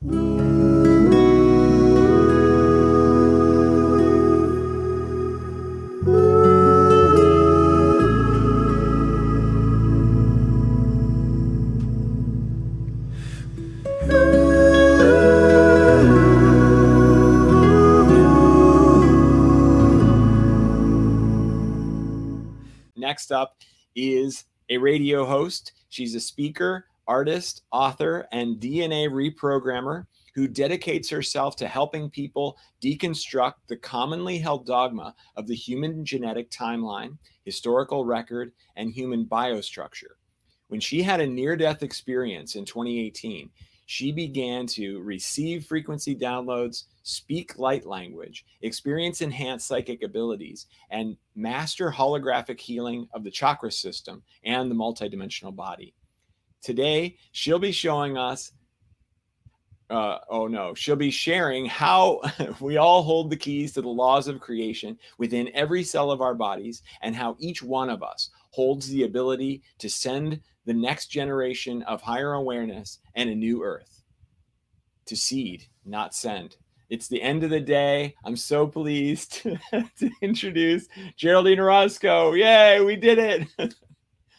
Next up is a radio host. She's a speaker, artist, author, and DNA reprogrammer who dedicates herself to helping people deconstruct the commonly held dogma of the human genetic timeline, historical record, and human biostructure. When she had a near-death experience in 2018, she began to receive frequency downloads, speak light language, experience enhanced psychic abilities, and master holographic healing of the chakra system and the multidimensional body. Today, she'll be showing us, she'll be sharing how we all hold the keys to the laws of creation within every cell of our bodies, and how each one of us holds the ability to send the next generation of higher awareness and a new earth. To seed, not send. It's the end of the day. I'm so pleased to introduce Geraldine Orozco. Yay, we did it.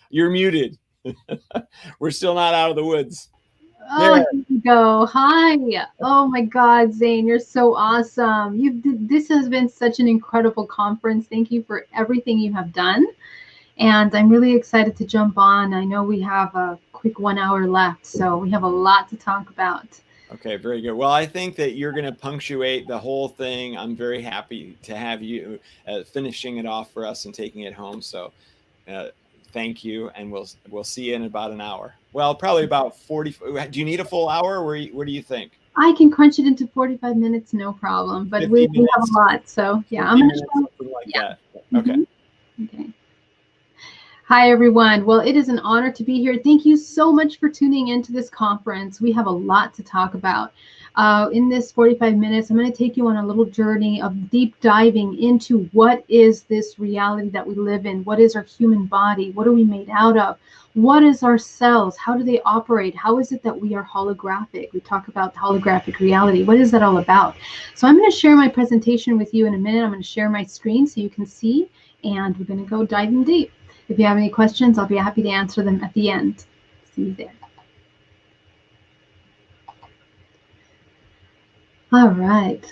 You're muted. We're still not out of the woods. Oh, here you go. Hi. Oh my God, Xane, you're so awesome. This has been such an incredible conference. Thank you for everything you have done. And I'm really excited to jump on. I know we have a quick 1 hour left, so we have a lot to talk about. Okay, very good. Well, I think that you're going to punctuate the whole thing. I'm very happy to have you finishing it off for us and taking it home. So thank you, and we'll see you in about an hour. Well, probably about 40. Do you need a full hour? What do you think? I can crunch it into 45 minutes, no problem. But we have a lot, so yeah, I'm going to show something like that. Okay. Okay. Hi, everyone. Well, it is an honor to be here. Thank you so much for tuning into this conference. We have a lot to talk about. In this 45 minutes, I'm going to take you on a little journey of deep diving into what is this reality that we live in? What is our human body? What are we made out of? What is our cells? How do they operate? How is it that we are holographic? We talk about holographic reality. What is that all about? So I'm going to share my presentation with you in a minute. I'm going to share my screen so you can see, and we're going to go diving deep. If you have any questions, I'll be happy to answer them at the end. See you there. All right.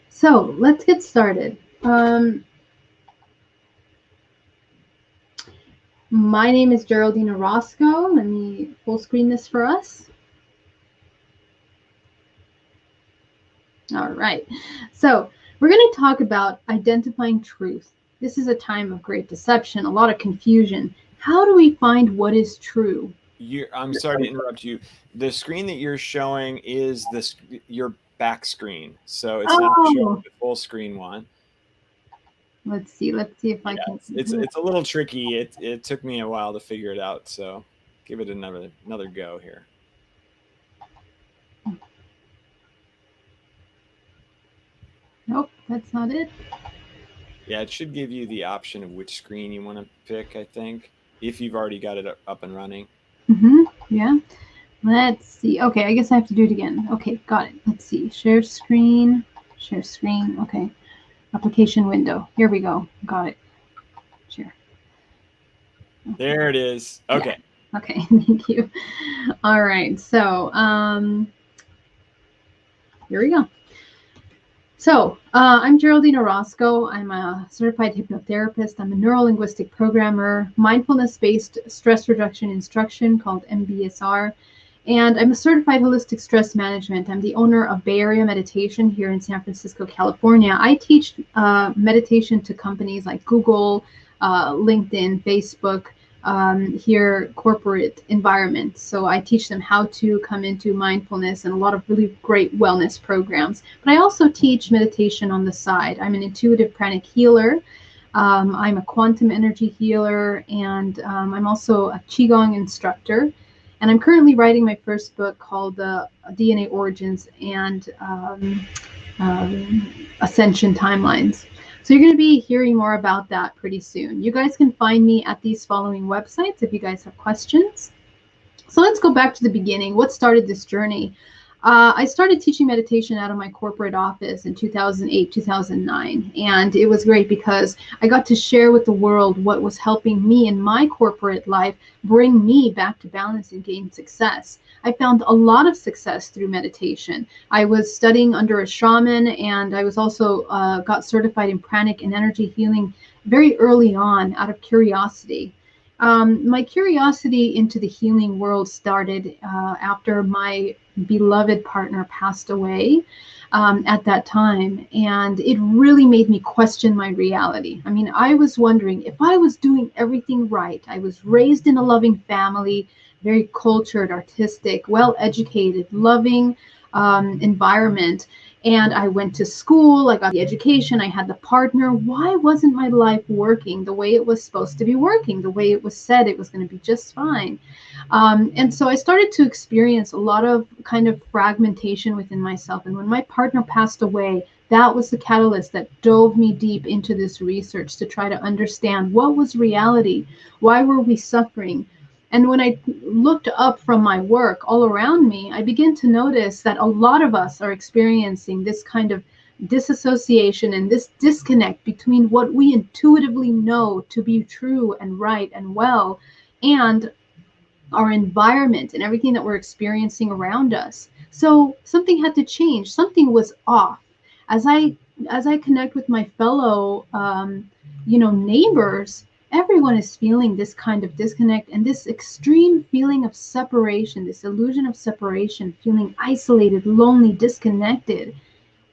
So let's get started. My name is Geraldine Orozco. Let me full screen this for us. All right. So we're going to talk about identifying truth. This is a time of great deception, a lot of confusion. How do we find what is true? I'm sorry to interrupt you. The screen that you're showing is your back screen, so it's not showing the full screen one. Let's see if I can. It's a little tricky. It took me a while to figure it out, so give it another go here. Nope, that's not it. Yeah, it should give you the option of which screen you want to pick, I think, if you've already got it up and running. Yeah. Let's see. Okay, I guess I have to do it again. Okay, got it. Let's see. Share screen. Share screen. Okay. Application window. Here we go. Got it. Share. Okay. There it is. Okay. Yeah. Okay, thank you. All right. So, here we go. So I'm Geraldine Orozco. I'm a certified hypnotherapist. I'm a neuro-linguistic programmer, mindfulness-based stress reduction instruction called MBSR, and I'm a certified holistic stress management. I'm the owner of Bay Area Meditation here in San Francisco, California. I teach meditation to companies like Google, LinkedIn, Facebook, here corporate environments. So I teach them how to come into mindfulness and a lot of really great wellness programs. But I also teach meditation on the side. I'm an intuitive pranic healer. I'm a quantum energy healer, and I'm also a Qigong instructor. And I'm currently writing my first book called DNA Origins and Ascension Timelines. So you're going to be hearing more about that pretty soon. You guys can find me at these following websites if you guys have questions. So let's go back to the beginning. What started this journey? I started teaching meditation out of my corporate office in 2008, 2009. And it was great because I got to share with the world what was helping me in my corporate life bring me back to balance and gain success. I found a lot of success through meditation. I was studying under a shaman, and I was also got certified in pranic and energy healing very early on out of curiosity. My curiosity into the healing world started after my beloved partner passed away at that time. And it really made me question my reality. I mean, I was wondering if I was doing everything right. I was raised in a loving family, very cultured, artistic, well-educated, loving environment. And I went to school, I got the education, I had the partner. Why wasn't my life working the way it was supposed to be working, the way it was said it was going to be just fine? And so I started to experience a lot of kind of fragmentation within myself. And when my partner passed away, that was the catalyst that dove me deep into this research to try to understand what was reality, why were we suffering. And when I looked up from my work all around me, I began to notice that a lot of us are experiencing this kind of disassociation and this disconnect between what we intuitively know to be true and right and well, and our environment and everything that we're experiencing around us. So something had to change. Something was off. As I connect with my fellow, neighbors, everyone is feeling this kind of disconnect and this extreme feeling of separation, this illusion of separation, feeling isolated, lonely, disconnected.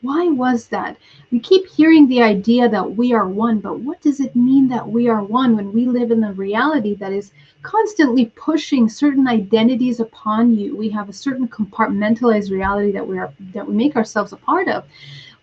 Why was that? We keep hearing the idea that we are one, but what does it mean that we are one when we live in a reality that is constantly pushing certain identities upon you? We have a certain compartmentalized reality that we make ourselves a part of.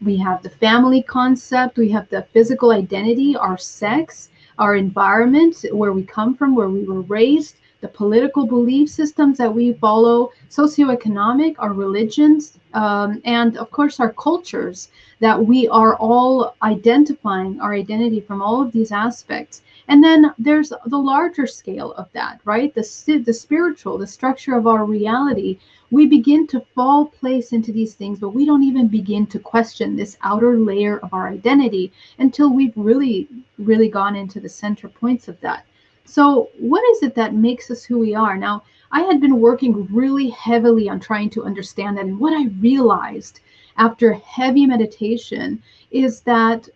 We have the family concept, we have the physical identity, our sex, our environment, where we come from, where we were raised, the political belief systems that we follow, socioeconomic, our religions, and of course our cultures, that we are all identifying our identity from all of these aspects. And then there's the larger scale of that, right? The spiritual, the structure of our reality. We begin to fall place into these things, but we don't even begin to question this outer layer of our identity until we've really, really gone into the center points of that. So what is it that makes us who we are? Now, I had been working really heavily on trying to understand that. And what I realized after heavy meditation is that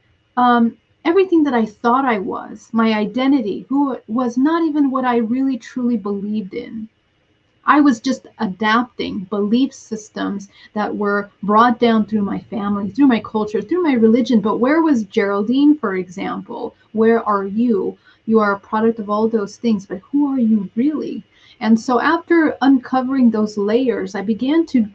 everything that I thought I was, my identity, who was not even what I really truly believed in. I was just adapting belief systems that were brought down through my family, through my culture, through my religion. But where was Geraldine, for example? Where are you? You are a product of all those things, but who are you really? And so after uncovering those layers, I began to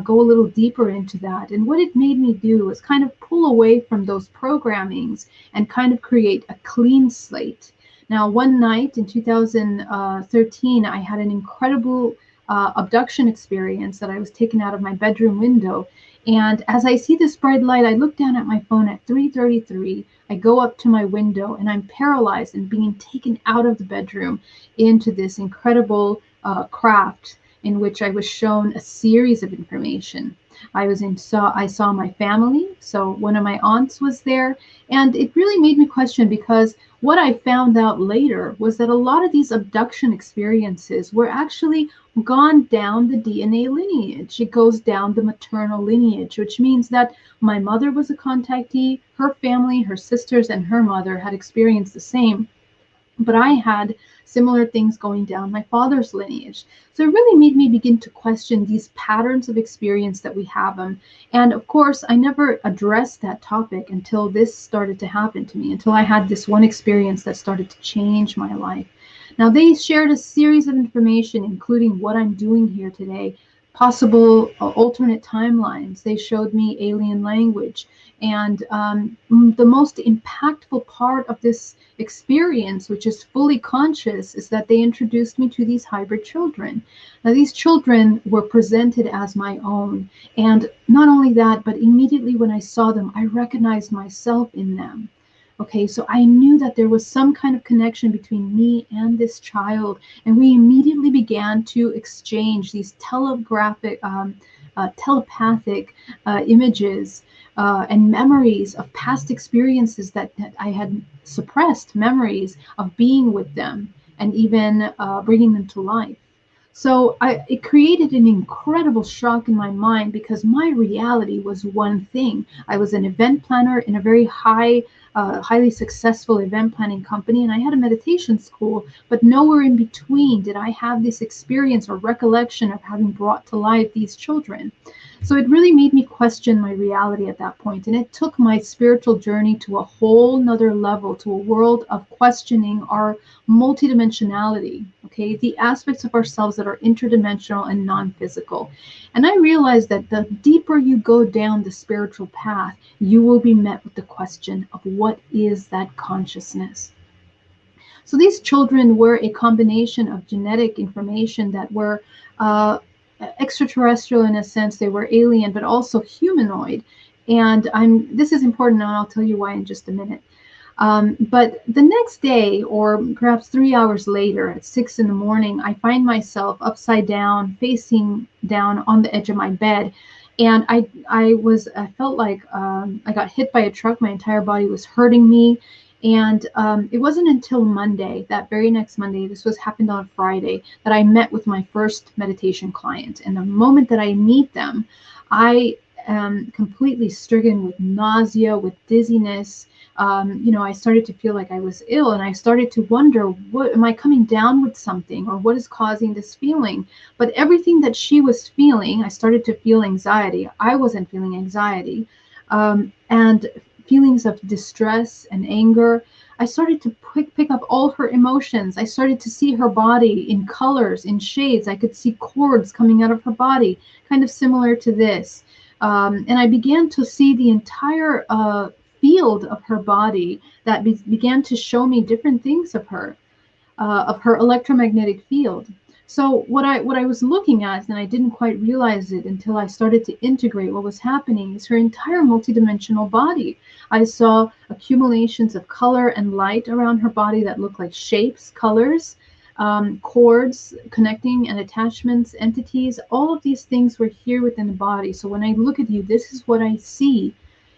go a little deeper into that. And what it made me do was kind of pull away from those programmings and kind of create a clean slate. Now, one night in 2013, I had an incredible abduction experience that I was taken out of my bedroom window. And as I see this bright light, I look down at my phone at 3:33. I go up to my window and I'm paralyzed and being taken out of the bedroom into this incredible craft in which I was shown a series of information. I saw my family. So one of my aunts was there, and it really made me question, because what I found out later was that a lot of these abduction experiences were actually gone down the DNA lineage. It goes down the maternal lineage, which means that my mother was a contactee, her family, her sisters, and her mother had experienced the same. But I had similar things going down my father's lineage. So it really made me begin to question these patterns of experience that we have. And of course, I never addressed that topic until this started to happen to me, until I had this one experience that started to change my life. Now, they shared a series of information, including what I'm doing here today, possible alternate timelines. They showed me alien language. And the most impactful part of this experience, which is fully conscious, is that they introduced me to these hybrid children. Now, these children were presented as my own. And not only that, but immediately when I saw them, I recognized myself in them. Okay, so I knew that there was some kind of connection between me and this child, and we immediately began to exchange these telepathic images and memories of past experiences that I had suppressed, memories of being with them and even bringing them to life. So it created an incredible shock in my mind because my reality was one thing. I was an event planner in a very highly successful event planning company, and I had a meditation school, but nowhere in between did I have this experience or recollection of having brought to life these children. So it really made me question my reality at that point, and it took my spiritual journey to a whole nother level, to a world of questioning our multidimensionality, okay, the aspects of ourselves that are interdimensional and non-physical. And I realized that the deeper you go down the spiritual path, you will be met with the question of what is that consciousness. So these children were a combination of genetic information that were extraterrestrial in a sense. They were alien, but also humanoid. And this is important, and I'll tell you why in just a minute. But the next day, or perhaps 3 hours later, at 6 in the morning, I find myself upside down, facing down on the edge of my bed. And I felt like I got hit by a truck. My entire body was hurting me. And it wasn't until Monday, that very next Monday, this happened on a Friday, that I met with my first meditation client. And the moment that I meet them, I am completely stricken with nausea, with dizziness. I started to feel like I was ill, and I started to wonder, what am I coming down with something, or what is causing this feeling? But everything that she was feeling, I started to feel anxiety. I wasn't feeling anxiety. And feelings of distress and anger. I started to pick up all her emotions. I started to see her body in colors, in shades. I could see cords coming out of her body, kind of similar to this. And I began to see the entire field of her body that began to show me different things of her electromagnetic field. So what I was looking at, and I didn't quite realize it until I started to integrate what was happening, is her entire multidimensional body. I saw accumulations of color and light around her body that looked like shapes, colors, cords, connecting and attachments, entities. All of these things were here within the body. So when I look at you, this is what I see,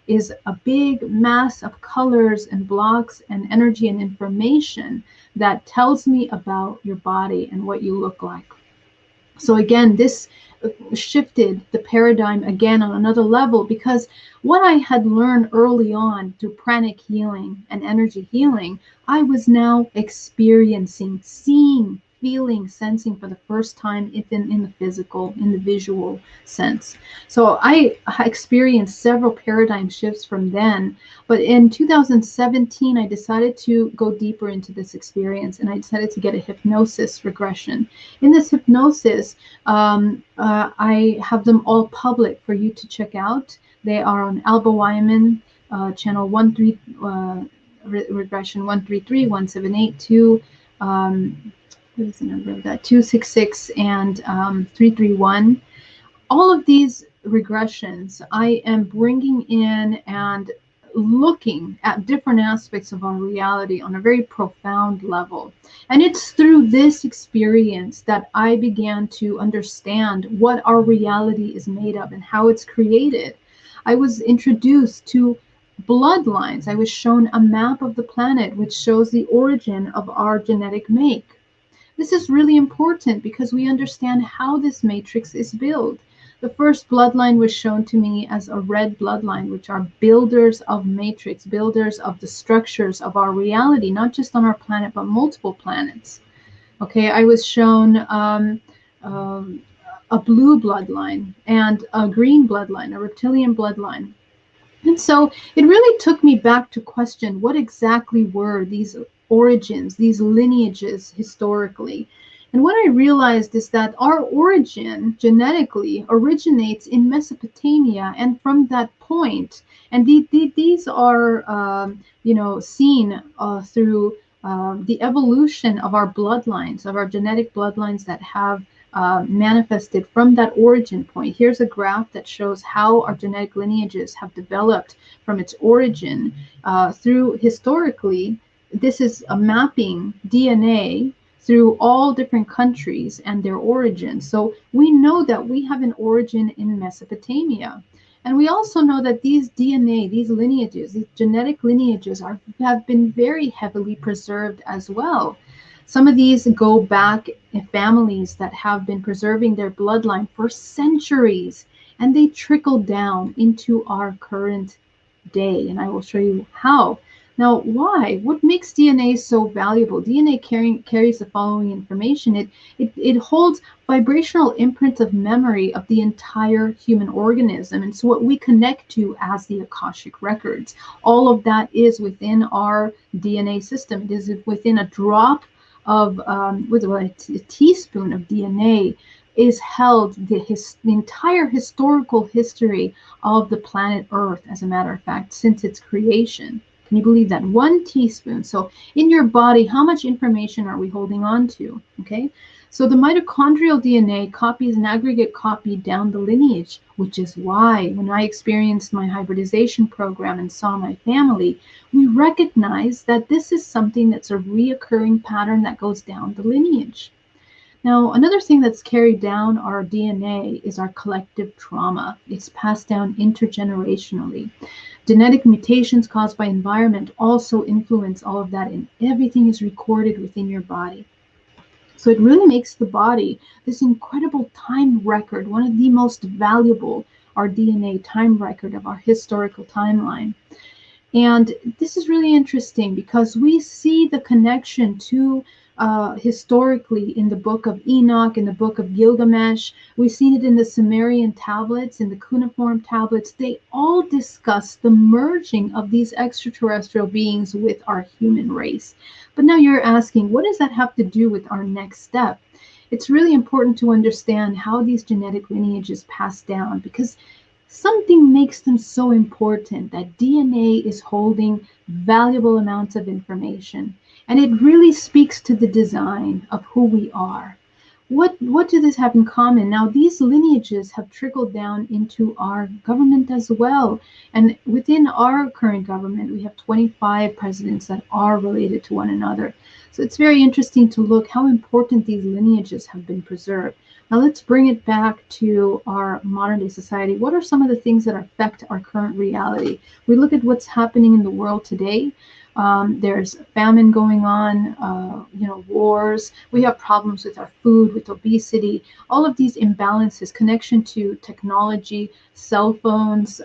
is a big mass of colors and blocks and energy and information that tells me about your body and what you look like. So again, this shifted the paradigm again on another level, because what I had learned early on through pranic healing and energy healing, I was now experiencing, seeing, feeling, sensing for the first time in the physical, in the visual sense. So I experienced several paradigm shifts from then. But in 2017, I decided to go deeper into this experience, and I decided to get a hypnosis regression. In this hypnosis, I have them all public for you to check out. They are on Alba Wyman, channel 13, regression 133, 1782. What is the number of that? 266 and 331. All of these regressions, I am bringing in and looking at different aspects of our reality on a very profound level. And it's through this experience that I began to understand what our reality is made of and how it's created. I was introduced to bloodlines. I was shown a map of the planet which shows the origin of our genetic make. This is really important because we understand how this matrix is built. The first bloodline was shown to me as a red bloodline, which are builders of matrix, builders of the structures of our reality, not just on our planet, but multiple planets. Okay, I was shown a blue bloodline and a green bloodline, a reptilian bloodline. And so it really took me back to question what exactly were these origins, these lineages historically. And what I realized is that our origin genetically originates in Mesopotamia, and from that point, and these are, seen through the evolution of our bloodlines, of our genetic bloodlines that have manifested from that origin point. Here's a graph that shows how our genetic lineages have developed from its origin through historically. This is a mapping DNA through all different countries and their origins. So we know that we have an origin in Mesopotamia. And we also know that these DNA, these lineages, these genetic lineages have been very heavily preserved as well. Some of these go back in families that have been preserving their bloodline for centuries, and they trickle down into our current day. And I will show you how. Now, why? What makes DNA so valuable? DNA carries the following information. It holds vibrational imprints of memory of the entire human organism. And so what we connect to as the Akashic records, all of that is within our DNA system. It is within a drop of, a teaspoon of DNA is held the entire historical history of the planet Earth, as a matter of fact, since its creation. Can you believe that? 1 teaspoon. So in your body, how much information are we holding on to? Okay. So the mitochondrial DNA copies an aggregate copy down the lineage, which is why when I experienced my hybridization program and saw my family, we recognized that this is something that's a reoccurring pattern that goes down the lineage. Now, another thing that's carried down our DNA is our collective trauma. It's passed down intergenerationally. Genetic mutations caused by environment also influence all of that, and everything is recorded within your body. So it really makes the body this incredible time record, one of the most valuable, our DNA time record of our historical timeline. And this is really interesting because we see the connection to historically in the book of Enoch, in the book of Gilgamesh. We've seen it in the Sumerian tablets, in the cuneiform tablets. They all discuss the merging of these extraterrestrial beings with our human race. But now you're asking, what does that have to do with our next step? It's really important to understand how these genetic lineages pass down, because something makes them so important. That DNA is holding valuable amounts of information, and it really speaks to the design of who we are. What do this have in common? Now, these lineages have trickled down into our government as well. And within our current government, we have 25 presidents that are related to one another. So it's very interesting to look how important these lineages have been preserved. Now let's bring it back to our modern day society. What are some of the things that affect our current reality? We look at what's happening in the world today. There's famine going on, wars. We have problems with our food, with obesity, all of these imbalances, connection to technology, cell phones.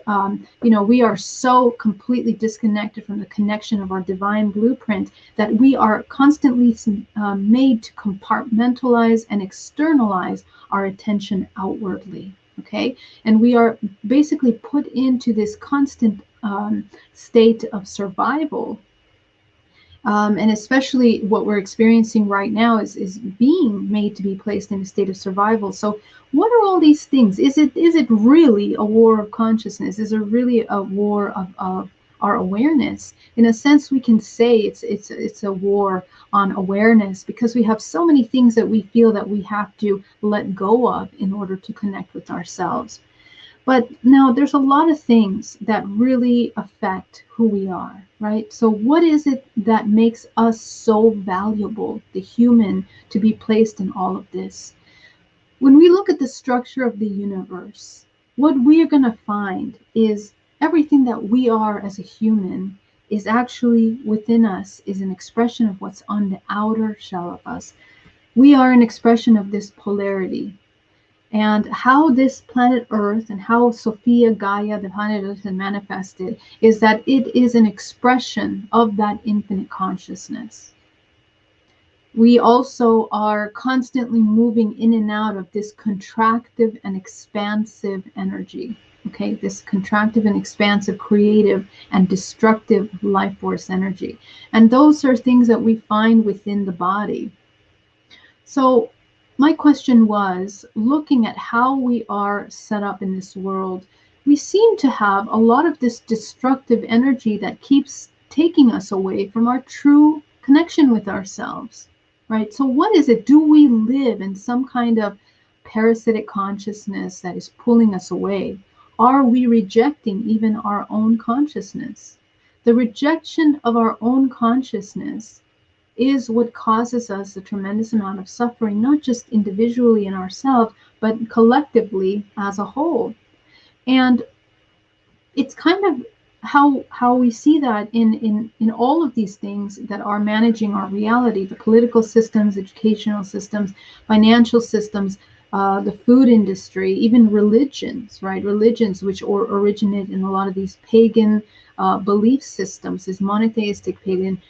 We are so completely disconnected from the connection of our divine blueprint that we are constantly made to compartmentalize and externalize our attention outwardly. Okay, and we are basically put into this constant state of survival. And especially what we're experiencing right now is being made to be placed in a state of survival. So what are all these things? Is it really a war of consciousness? Is it really a war of our awareness? In a sense, we can say it's a war on awareness, because we have so many things that we feel that we have to let go of in order to connect with ourselves. But now there's a lot of things that really affect who we are, right? So what is it that makes us so valuable, the human, to be placed in all of this? When we look at the structure of the universe, what we are going to find is everything that we are as a human is actually within us, is an expression of what's on the outer shell of us. We are an expression of this polarity. And how this planet Earth and how Sophia, Gaia, the planet Earth, has manifested is that it is an expression of that infinite consciousness. We also are constantly moving in and out of this contractive and expansive energy. Okay, this contractive and expansive, creative and destructive life force energy. And those are things that we find within the body. So my question was, looking at how we are set up in this world, we seem to have a lot of this destructive energy that keeps taking us away from our true connection with ourselves, right? So what is it? Do we live in some kind of parasitic consciousness that is pulling us away? Are we rejecting even our own consciousness? The rejection of our own consciousness is what causes us a tremendous amount of suffering, not just individually in ourselves, but collectively as a whole. And it's kind of how we see that in all of these things that are managing our reality: the political systems, educational systems, financial systems, the food industry, even religions, right? Religions which originate in a lot of these pagan belief systems, these monotheistic pagan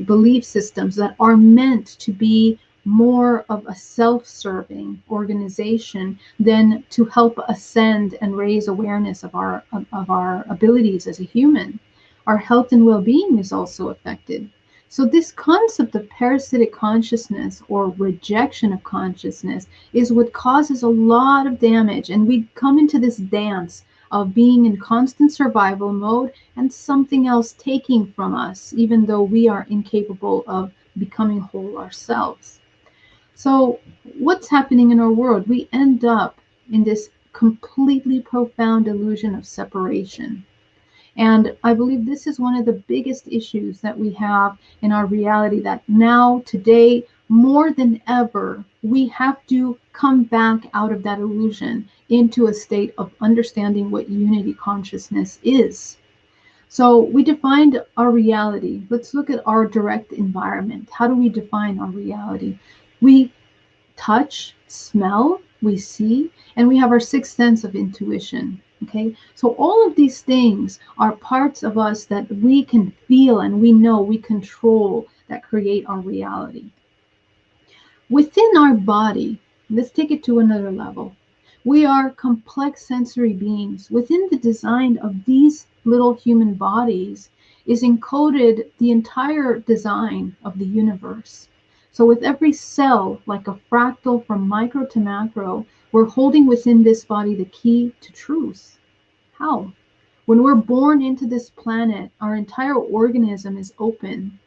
belief systems that are meant to be more of a self-serving organization than to help ascend and raise awareness of our abilities as a human. Our health and well-being is also affected. So this concept of parasitic consciousness or rejection of consciousness is what causes a lot of damage, and we come into this dance of being in constant survival mode and something else taking from us, even though we are incapable of becoming whole ourselves. So what's happening in our world? We end up in this completely profound illusion of separation. And I believe this is one of the biggest issues that we have in our reality, that now, today, more than ever, we have to come back out of that illusion into a state of understanding what unity consciousness is. So we defined our reality. Let's look at our direct environment. How do we define our reality? We touch, smell, we see, and we have our sixth sense of intuition. Okay, so all of these things are parts of us that we can feel and we know we control, that create our reality. Within our body, let's take it to another level. We are complex sensory beings. Within the design of these little human bodies is encoded the entire design of the universe. So with every cell, like a fractal from micro to macro, we're holding within this body the key to truth. How? When we're born into this planet, our entire organism is open.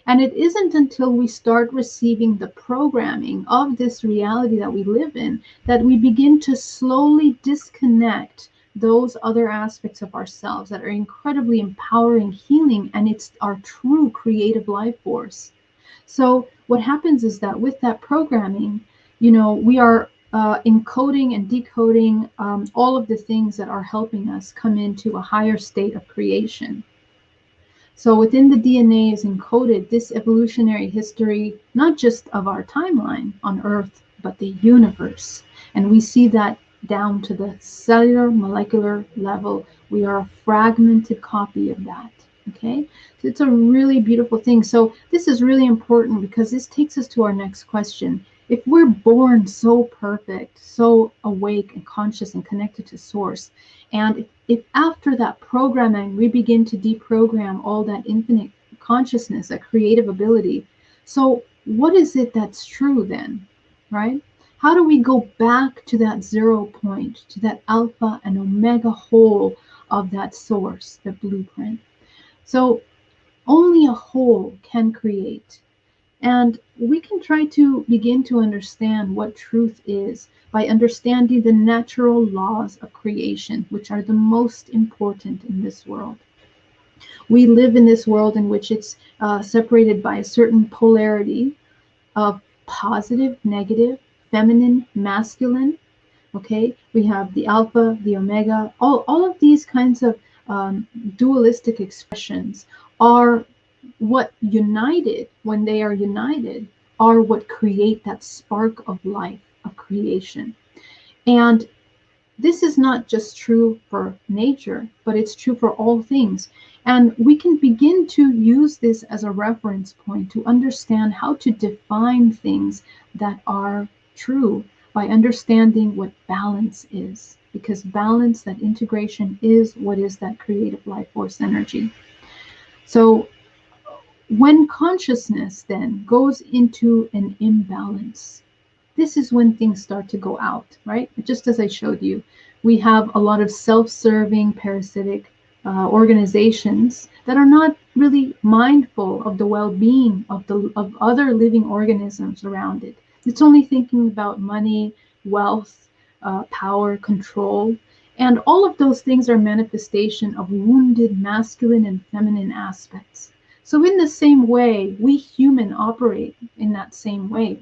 And it isn't until we start receiving the programming of this reality that we live in that we begin to slowly disconnect those other aspects of ourselves that are incredibly empowering, healing, and it's our true creative life force. So what happens is that with that programming, we are encoding and decoding all of the things that are helping us come into a higher state of creation. So within the DNA is encoded this evolutionary history, not just of our timeline on Earth, but the universe. And we see that down to the cellular, molecular level. We are a fragmented copy of that. Okay, so it's a really beautiful thing. So this is really important because this takes us to our next question. If we're born so perfect, so awake and conscious and connected to source, and if after that programming we begin to deprogram all that infinite consciousness, that creative ability, so what is it that's true then, right? How do we go back to that 0 point, to that alpha and omega whole of that source, the blueprint? So only a whole can create. And we can try to begin to understand what truth is by understanding the natural laws of creation, which are the most important in this world. We live in this world in which it's separated by a certain polarity of positive, negative, feminine, masculine. Okay, we have the alpha, the omega, all of these kinds of dualistic expressions are what united, when they are united, are what create that spark of life, of creation. And this is not just true for nature, but it's true for all things. And we can begin to use this as a reference point to understand how to define things that are true by understanding what balance is. Because balance, that integration, is what is that creative life force energy. So when consciousness then goes into an imbalance, this is when things start to go out, right? Just as I showed you, we have a lot of self-serving, parasitic organizations that are not really mindful of the well-being of other living organisms around it. It's only thinking about money, wealth, power, control. And all of those things are manifestation of wounded masculine and feminine aspects. So in the same way, we human operate in that same way.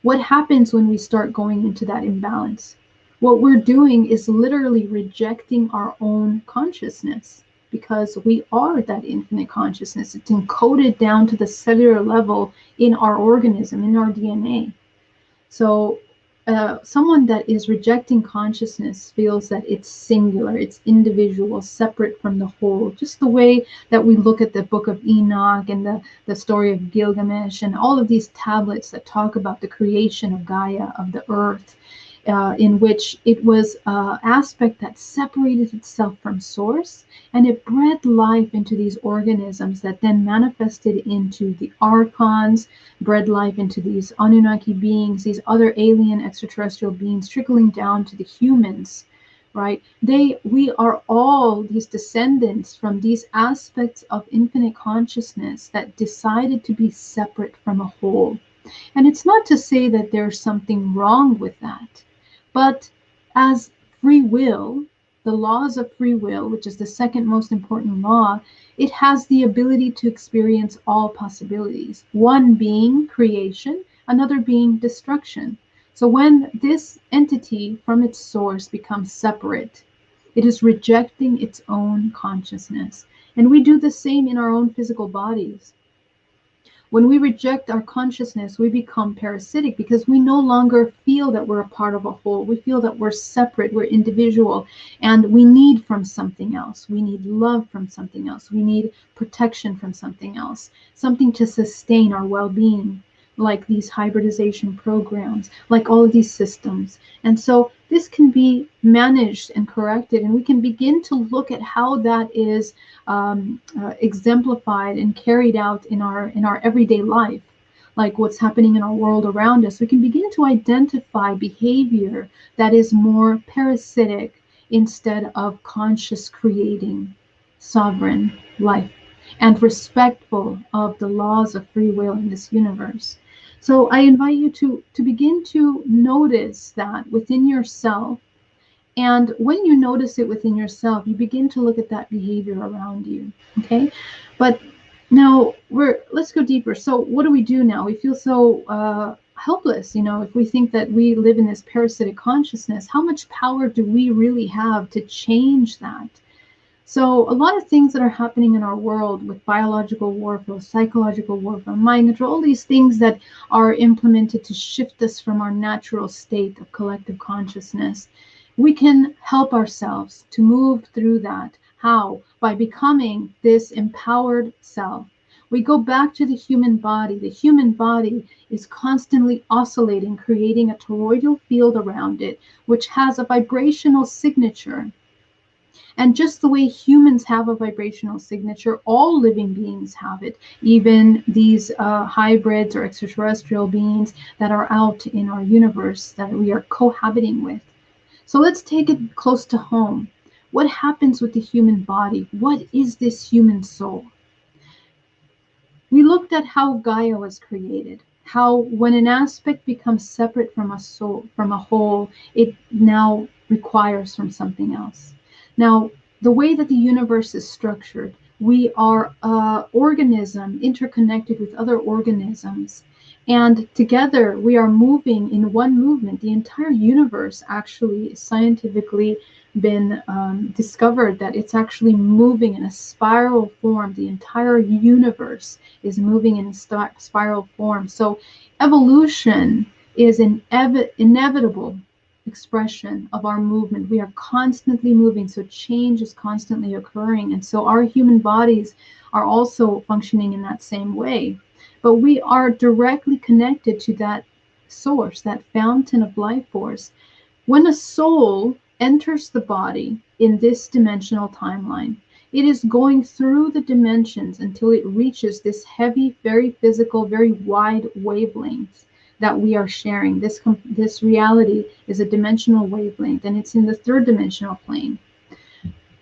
What happens when we start going into that imbalance? What we're doing is literally rejecting our own consciousness, because we are that infinite consciousness. It's encoded down to the cellular level in our organism, in our DNA. So someone that is rejecting consciousness feels that it's singular, it's individual, separate from the whole. Just the way that we look at the book of Enoch and the story of Gilgamesh and all of these tablets that talk about the creation of Gaia, of the earth, in which it was an aspect that separated itself from source, and it bred life into these organisms that then manifested into the archons, bred life into these Anunnaki beings, these other alien extraterrestrial beings, trickling down to the humans, right? We are all these descendants from these aspects of infinite consciousness that decided to be separate from a whole. And it's not to say that there's something wrong with that, but as free will, the laws of free will, which is the second most important law, it has the ability to experience all possibilities. One being creation, another being destruction. So when this entity from its source becomes separate, it is rejecting its own consciousness. And we do the same in our own physical bodies. When we reject our consciousness, we become parasitic because we no longer feel that we're a part of a whole. We feel that we're separate, we're individual, and we need from something else. We need love from something else. We need protection from something else, something to sustain our well-being, like these hybridization programs, like all of these systems. And so this can be managed and corrected, and we can begin to look at how that is exemplified and carried out in our everyday life, like what's happening in our world around us. We can begin to identify behavior that is more parasitic instead of conscious, creating, sovereign life, and respectful of the laws of free will in this universe. So I invite you to begin to notice that within yourself. And when you notice it within yourself, you begin to look at that behavior around you. Okay. But now let's go deeper. So what do we do now? We feel so helpless, if we think that we live in this parasitic consciousness. How much power do we really have to change that? So a lot of things that are happening in our world with biological warfare, psychological warfare, mind control, all these things that are implemented to shift us from our natural state of collective consciousness, we can help ourselves to move through that. How? By becoming this empowered self. We go back to the human body. The human body is constantly oscillating, creating a toroidal field around it, which has a vibrational signature. And just the way humans have a vibrational signature, all living beings have it, even these hybrids or extraterrestrial beings that are out in our universe that we are cohabiting with. So let's take it close to home. What happens with the human body? What is this human soul? We looked at how Gaia was created, how when an aspect becomes separate from a soul, from a whole, it now requires from something else. Now, the way that the universe is structured, we are an organism interconnected with other organisms. And together we are moving in one movement. The entire universe actually scientifically been discovered that it's actually moving in a spiral form. The entire universe is moving in a spiral form. So evolution is an inevitable expression of our movement. We are constantly moving, so change is constantly occurring. And so our human bodies are also functioning in that same way. But we are directly connected to that source, that fountain of life force. When a soul enters the body in this dimensional timeline, it is going through the dimensions until it reaches this heavy, very physical, very wide wavelength that we are sharing. This reality is a dimensional wavelength, and it's in the third dimensional plane.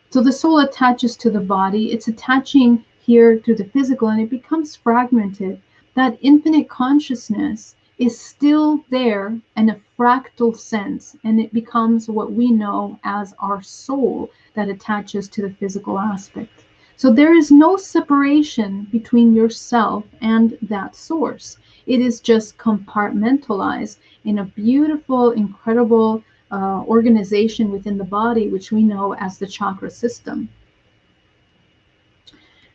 So the soul attaches to the body. It's attaching here to the physical, and it becomes fragmented. That infinite consciousness is still there in a fractal sense, and it becomes what we know as our soul that attaches to the physical aspect. So there is no separation between yourself and that source. It is just compartmentalized in a beautiful, incredible organization within the body, which we know as the chakra system.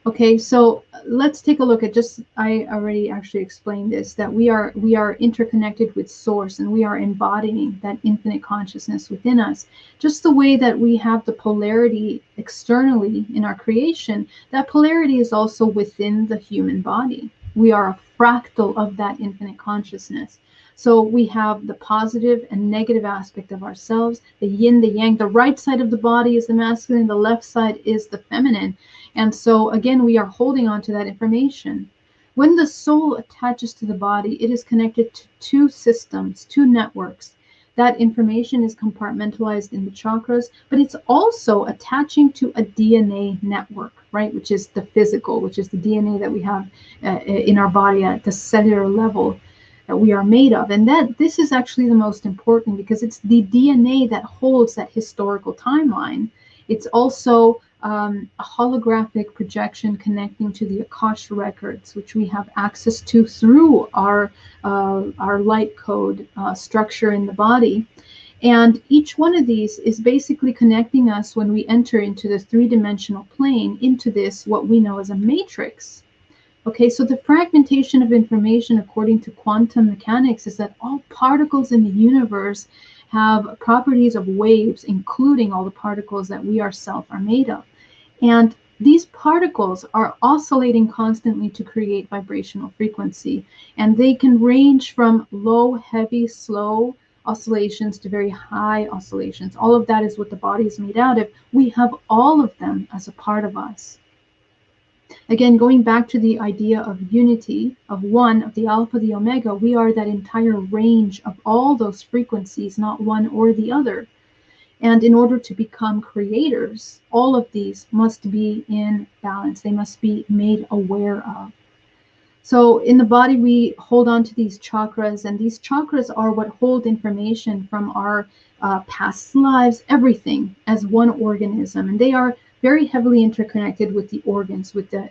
Okay, so let's take a look at I already actually explained this, that we are interconnected with source, and we are embodying that infinite consciousness within us. Just the way that we have the polarity externally in our creation, that polarity is also within the human body. We are a fractal of that infinite consciousness. So we have the positive and negative aspect of ourselves, the yin, the yang. The right side of the body is the masculine, the left side is the feminine. And so again, we are holding on to that information. When the soul attaches to the body, it is connected to two systems, two networks. That information is compartmentalized in the chakras, but it's also attaching to a DNA network, right? Which is the physical, which is the DNA that we have in our body at the cellular level that we are made of. And that this is actually the most important, because it's the DNA that holds that historical timeline. It's also a holographic projection connecting to the Akasha records, which we have access to through our light code structure in the body. And each one of these is basically connecting us, when we enter into the three-dimensional plane, into this, what we know as a matrix. Okay, so the fragmentation of information, according to quantum mechanics, is that all particles in the universe have properties of waves, including all the particles that we ourselves are made of. And these particles are oscillating constantly to create vibrational frequency. And they can range from low, heavy, slow oscillations to very high oscillations. All of that is what the body is made out of. We have all of them as a part of us. Again, going back to the idea of unity, of one, of the alpha, the omega, we are that entire range of all those frequencies, not one or the other. And in order to become creators, all of these must be in balance. They must be made aware of. So in the body, we hold on to these chakras, and these chakras are what hold information from our past lives, everything, as one organism. And they are very heavily interconnected with the organs, with the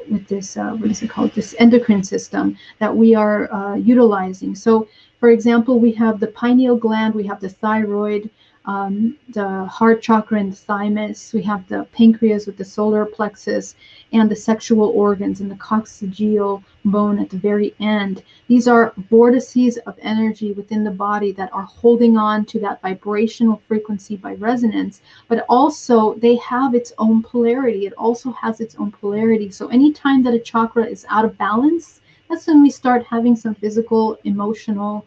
with this, what is it called, this endocrine system that we are utilizing. So, for example, we have the pineal gland, we have the thyroid, the heart chakra and the thymus, we have the pancreas with the solar plexus, and the sexual organs and the coccygeal bone at the very end. These are vortices of energy within the body that are holding on to that vibrational frequency by resonance, but also they have its own polarity. It also has its own polarity. So anytime that a chakra is out of balance, that's when we start having some physical, emotional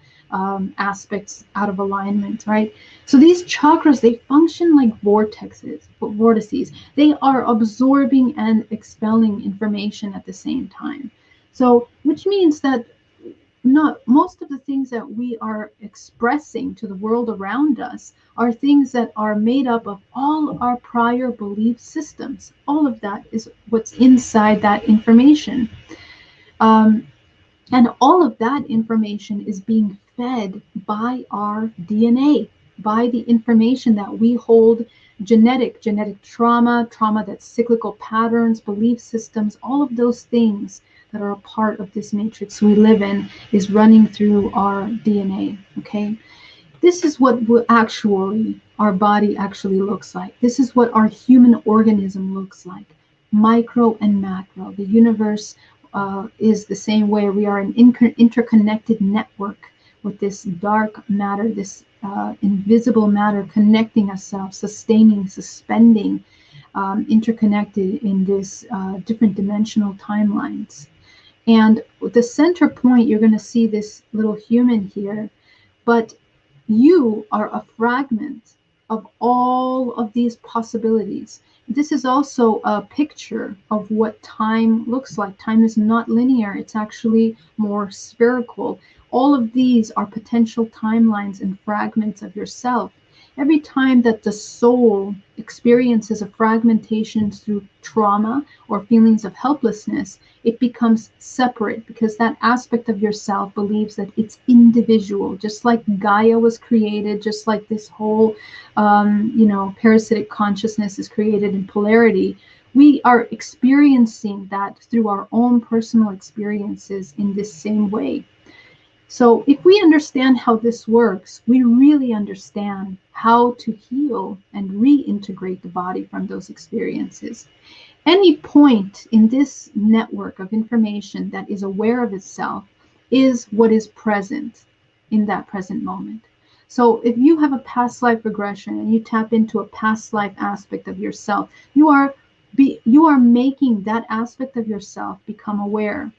aspects out of alignment, right? So these chakras, they function like vortices. They are absorbing and expelling information at the same time. So, which means that not most of the things that we are expressing to the world around us are things that are made up of all our prior belief systems. All of that is what's inside that information. And all of that information is being fed by our DNA, by the information that we hold, genetic trauma that's cyclical patterns, belief systems, all of those things that are a part of this matrix we live in is running through our DNA, okay? This is what actually our body actually looks like. This is what our human organism looks like, micro and macro. The universe is the same way. We are an interconnected network with this dark matter, this invisible matter connecting ourselves, sustaining, suspending, interconnected in this different dimensional timelines. And with the center point, you're going to see this little human here, but you are a fragment of all of these possibilities. This is also a picture of what time looks like. Time is not linear. It's actually more spherical. All of these are potential timelines and fragments of yourself. Every time that the soul experiences a fragmentation through trauma or feelings of helplessness, it becomes separate because that aspect of yourself believes that it's individual, just like Gaia was created, just like this whole, parasitic consciousness is created in polarity. We are experiencing that through our own personal experiences in this same way. So if we understand how this works, we really understand how to heal and reintegrate the body from those experiences. Any point in this network of information that is aware of itself is what is present in that present moment. So if you have a past life regression and you tap into a past life aspect of yourself, you are making that aspect of yourself become aware.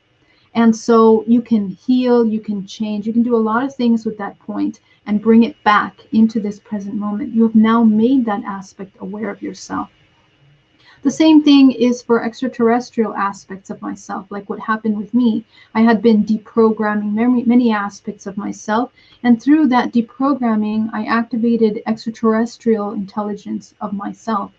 And so you can heal, you can change, you can do a lot of things with that point and bring it back into this present moment. You have now made that aspect aware of yourself. The same thing is for extraterrestrial aspects of myself, like what happened with me. I had been deprogramming many aspects of myself, and through that deprogramming, I activated extraterrestrial intelligence of myself.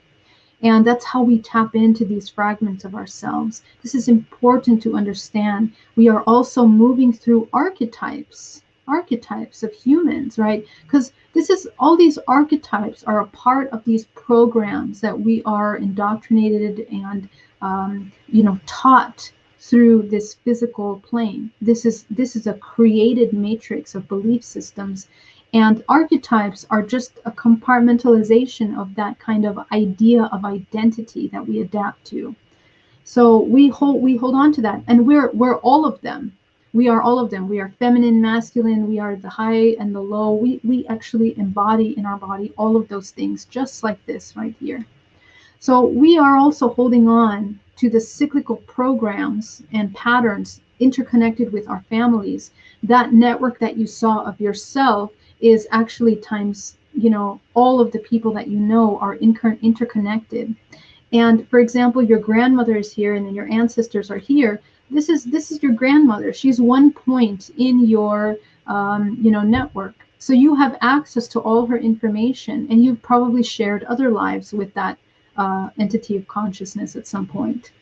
And that's how we tap into these fragments of ourselves. This is important to understand. We are also moving through archetypes of humans, right? Because all these archetypes are a part of these programs that we are indoctrinated and taught through this physical plane. This is a created matrix of belief systems. And archetypes are just a compartmentalization of that kind of idea of identity that we adapt to. So we hold on to that, and we're all of them. We are all of them. We are feminine, masculine. We are the high and the low. We actually embody in our body all of those things, just like this right here. So we are also holding on to the cyclical programs and patterns interconnected with our families. That network that you saw of yourself is actually times, all of the people that you know are interconnected. And for example, your grandmother is here and then your ancestors are here. This is your grandmother. She's one point in your network. So you have access to all her information, and you've probably shared other lives with that entity of consciousness at some point.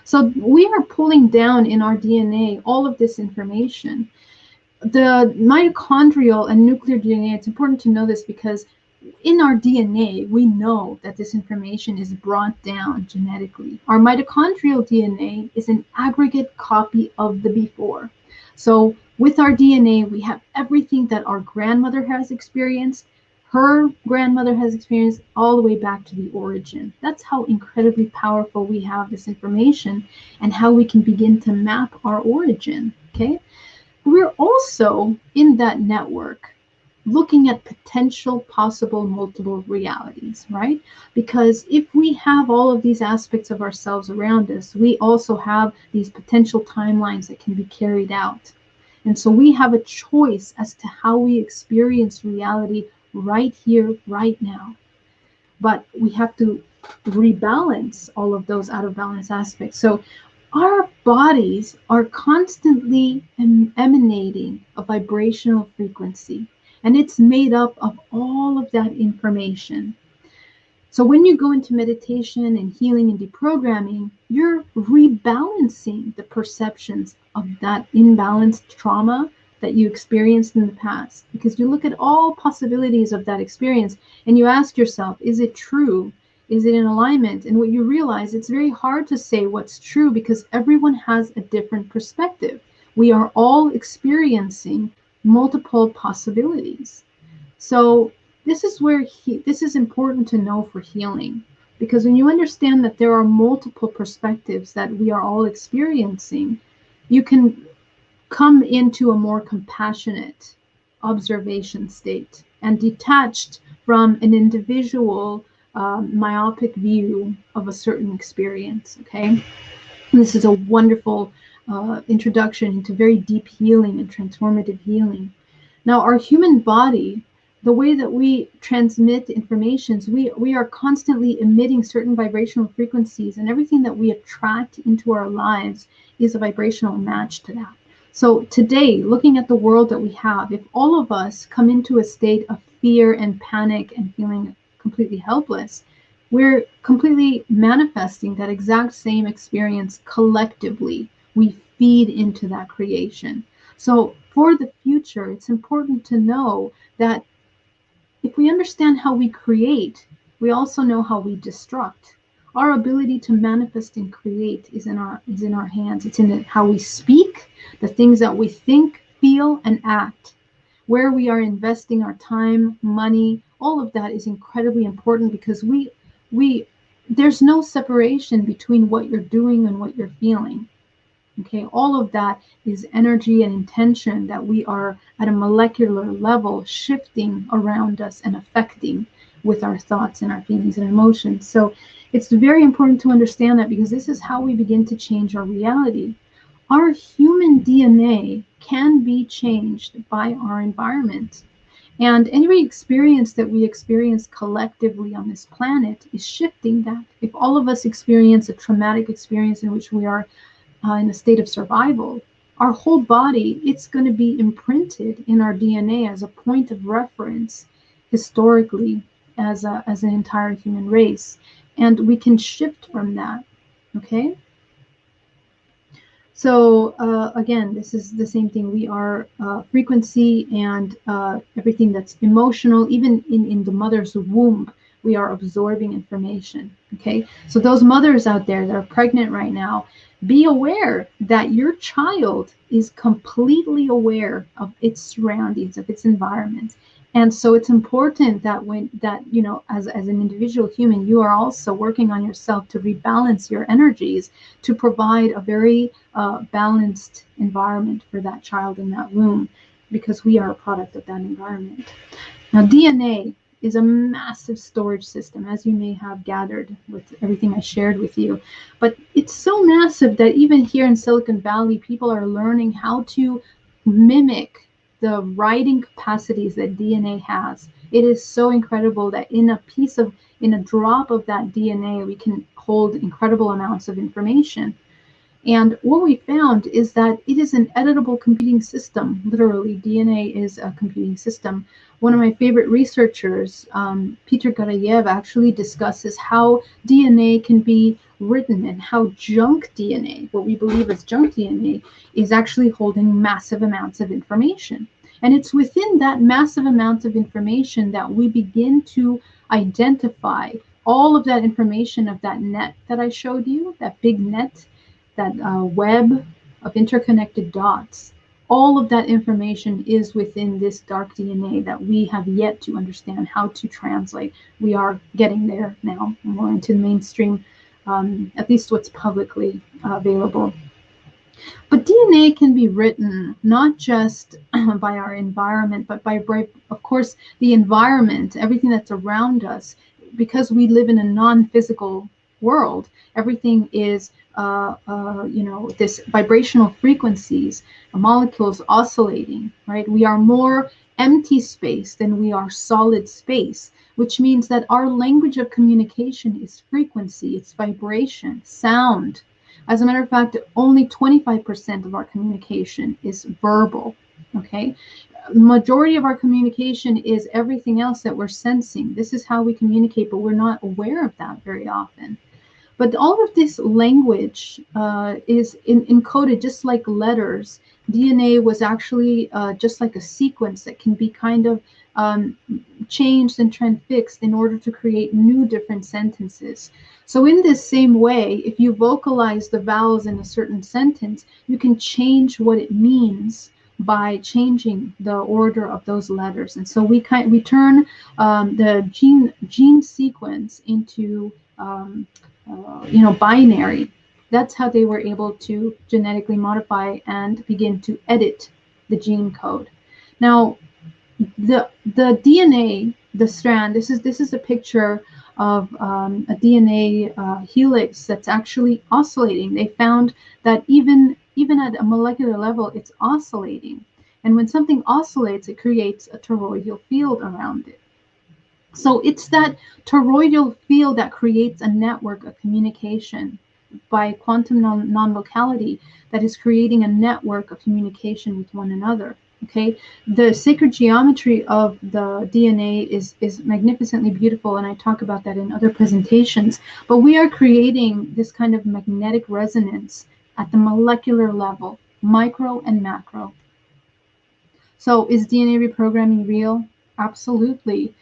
So we are pulling down in our DNA all of this information. The mitochondrial and nuclear DNA, it's important to know this because in our DNA, we know that this information is brought down genetically. Our mitochondrial DNA is an aggregate copy of the before. So with our DNA, we have everything that our grandmother has experienced, her grandmother has experienced, all the way back to the origin. That's how incredibly powerful we have this information and how we can begin to map our origin, okay? We're also in that network looking at potential possible multiple realities, right? Because if we have all of these aspects of ourselves around us, we also have these potential timelines that can be carried out. And so we have a choice as to how we experience reality right here, right now. But we have to rebalance all of those out of balance aspects. So our bodies are constantly emanating a vibrational frequency, and it's made up of all of that information. So when you go into meditation and healing and deprogramming, you're rebalancing the perceptions of that imbalanced trauma that you experienced in the past, because you look at all possibilities of that experience and you ask yourself, is it true? Is it in alignment? And what you realize, it's very hard to say what's true because everyone has a different perspective. We are all experiencing multiple possibilities. So this is where this is important to know for healing, because when you understand that there are multiple perspectives that we are all experiencing, you can come into a more compassionate observation state and detached from an individual myopic view of a certain experience, okay? This is a wonderful introduction into very deep healing and transformative healing. Now, our human body, the way that we transmit information, we are constantly emitting certain vibrational frequencies, and everything that we attract into our lives is a vibrational match to that. So today, looking at the world that we have, if all of us come into a state of fear and panic and feeling completely helpless, we're completely manifesting that exact same experience collectively. We feed into that creation. So for the future, it's important to know that if we understand how we create, we also know how we destruct. Our ability to manifest and create is in our hands. It's in how we speak, the things that we think, feel, and act. Where we are investing our time, money, all of that is incredibly important, because we there's no separation between what you're doing and what you're feeling. Okay, all of that is energy and intention that we are at a molecular level shifting around us and affecting with our thoughts and our feelings and emotions. So it's very important to understand that, because this is how we begin to change our reality. Our human DNA can be changed by our environment. And any experience that we experience collectively on this planet is shifting that. If all of us experience a traumatic experience in which we are in a state of survival, our whole body, it's going to be imprinted in our DNA as a point of reference historically as an entire human race. And we can shift from that. Okay. So again, this is the same thing. We are frequency, and everything that's emotional, even in the mother's womb, we are absorbing information. Okay. So those mothers out there that are pregnant right now, be aware that your child is completely aware of its surroundings, of its environment. And so it's important that as an individual human, you are also working on yourself to rebalance your energies to provide a very balanced environment for that child in that womb, because we are a product of that environment. Now, DNA is a massive storage system, as you may have gathered with everything I shared with you. But it's so massive that even here in Silicon Valley, people are learning how to mimic the writing capacities that DNA has. It is so incredible that in a drop of that DNA, we can hold incredible amounts of information. And what we found is that it is an editable computing system. Literally, DNA is a computing system. One of my favorite researchers, Peter Garayev, actually discusses how DNA can be written, and how junk DNA, what we believe is junk DNA, is actually holding massive amounts of information. And it's within that massive amount of information that we begin to identify all of that information of that net that I showed you, that big net, that web of interconnected dots. All of that information is within this dark DNA that we have yet to understand how to translate. We are getting there now, more into the mainstream, at least what's publicly available. But DNA can be written not just by our environment, but by, of course, the environment, everything that's around us. Because we live in a non-physical world, everything is this vibrational frequencies, molecules oscillating, right? We are more empty space than we are solid space, which means that our language of communication is frequency, it's vibration, sound. As a matter of fact, only 25% of our communication is verbal, okay? Majority of our communication is everything else that we're sensing. This is how we communicate, but we're not aware of that very often. But all of this language is encoded just like letters. DNA was actually just like a sequence that can be kind of changed and transfixed in order to create new different sentences. So in this same way, if you vocalize the vowels in a certain sentence, you can change what it means by changing the order of those letters. And so we turn the gene sequence into binary. That's how they were able to genetically modify and begin to edit the gene code. Now, the DNA, the strand, this is a picture of a DNA helix that's actually oscillating. They found that even at a molecular level, it's oscillating. And when something oscillates, it creates a toroidal field around it. So it's that toroidal field that creates a network of communication by quantum non-locality that is creating a network of communication with one another. Okay, the sacred geometry of the DNA is magnificently beautiful, and I talk about that in other presentations. But we are creating this kind of magnetic resonance at the molecular level, micro and macro. So is DNA reprogramming real? Absolutely.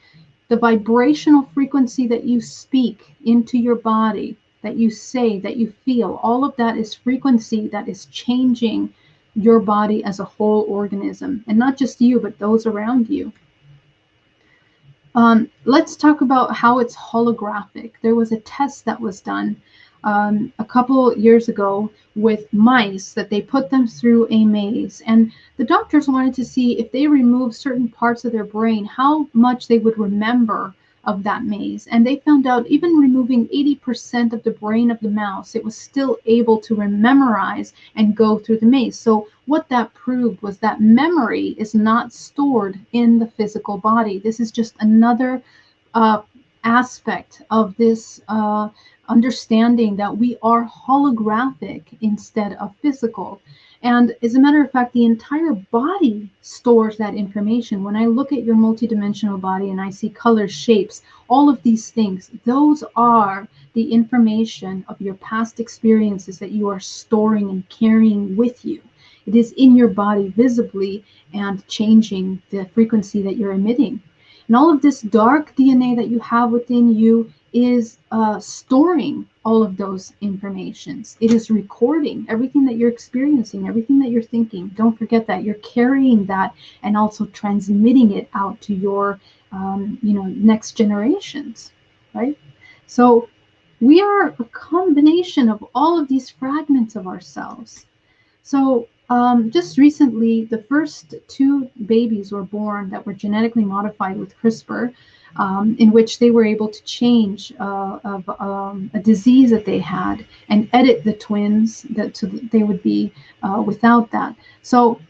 The vibrational frequency that you speak into your body, that you say, that you feel, all of that is frequency that is changing your body as a whole organism, and not just you, but those around you. Let's talk about how it's holographic. There was a test that was done a couple years ago with mice that they put them through a maze, and the doctors wanted to see if they removed certain parts of their brain, how much they would remember of that maze. And they found out even removing 80% of the brain of the mouse, it was still able to memorize and go through the maze. So what that proved was that memory is not stored in the physical body. This is just another aspect of this understanding that we are holographic instead of physical. And as a matter of fact, the entire body stores that information. When I look at your multidimensional body and I see colors, shapes, all of these things, those are the information of your past experiences that you are storing and carrying with you. It is in your body visibly and changing the frequency that you're emitting. And all of this dark DNA that you have within you is storing all of those informations. It is recording everything that you're experiencing, everything that you're thinking. Don't forget that you're carrying that and also transmitting it out to your, next generations, right? So we are a combination of all of these fragments of ourselves. So just recently, the first 2 babies were born that were genetically modified with CRISPR, in which they were able to change a disease that they had and edit the twins so that they would be without that. So,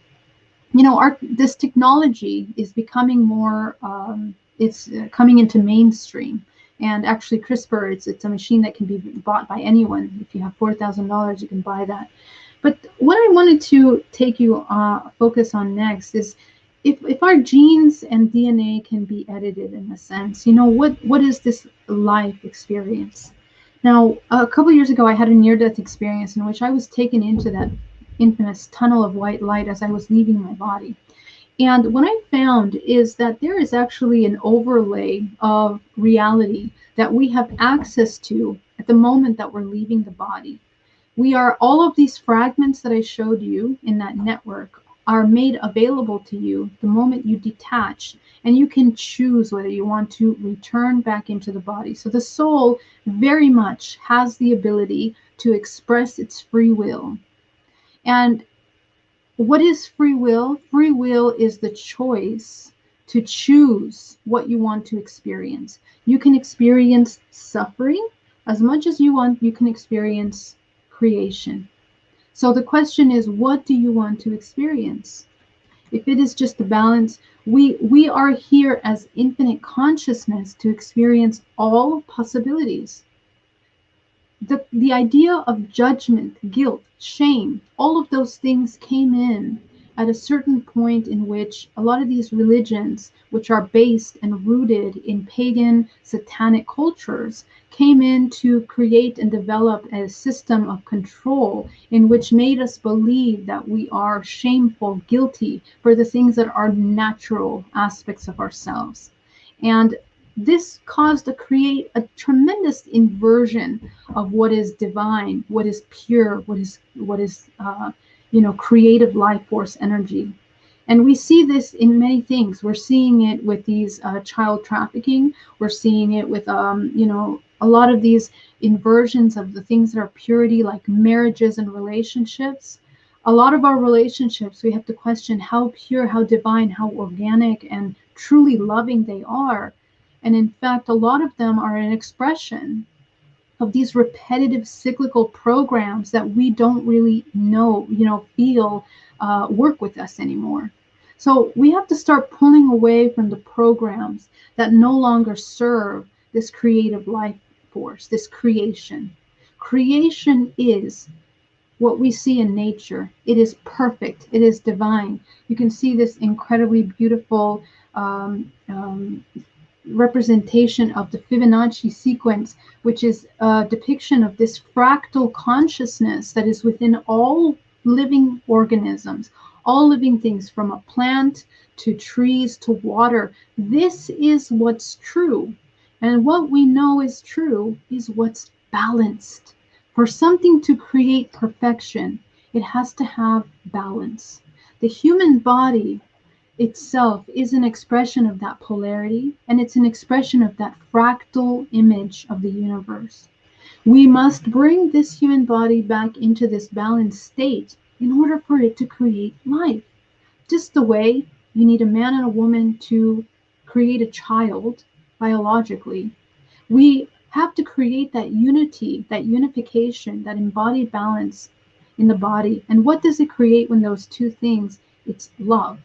this technology is becoming more, it's coming into mainstream. And actually, CRISPR, it's a machine that can be bought by anyone. If you have $4,000, you can buy that. But what I wanted to take you focus on next is if our genes and DNA can be edited in a sense, what is this life experience? Now, a couple years ago, I had a near-death experience in which I was taken into that infamous tunnel of white light as I was leaving my body. And what I found is that there is actually an overlay of reality that we have access to at the moment that we're leaving the body. We are, all of these fragments that I showed you in that network are made available to you the moment you detach, and you can choose whether you want to return back into the body. So the soul very much has the ability to express its free will. And what is free will? Free will is the choice to choose what you want to experience. You can experience suffering as much as you want. You can experience creation. So the question is, what do you want to experience? If it is just the balance, we are here as infinite consciousness to experience all possibilities. The idea of judgment, guilt, shame, all of those things came in at a certain point in which a lot of these religions, which are based and rooted in pagan, satanic cultures, came in to create and develop a system of control in which made us believe that we are shameful, guilty for the things that are natural aspects of ourselves. And this caused to create a tremendous inversion of what is divine, what is pure, what is creative life force energy. And we see this in many things. We're seeing it with these child trafficking. We're seeing it with, a lot of these inversions of the things that are purity, like marriages and relationships. A lot of our relationships, we have to question how pure, how divine, how organic, and truly loving they are. And in fact, a lot of them are an expression of these repetitive cyclical programs that we don't really feel work with us anymore. So we have to start pulling away from the programs that no longer serve this creative life force, this creation. Creation is what we see in nature. It is perfect. It is divine. You can see this incredibly beautiful representation of the Fibonacci sequence, which is a depiction of this fractal consciousness that is within all living organisms, all living things, from a plant to trees to water. This is what's true. And what we know is true is what's balanced. For something to create perfection, it has to have balance. The human body itself is an expression of that polarity, and it's an expression of that fractal image of the universe. We must bring this human body back into this balanced state in order for it to create life. Just the way you need a man and a woman to create a child biologically, we have to create that unity, that unification, that embodied balance in the body. And what does it create when those two things? It's love.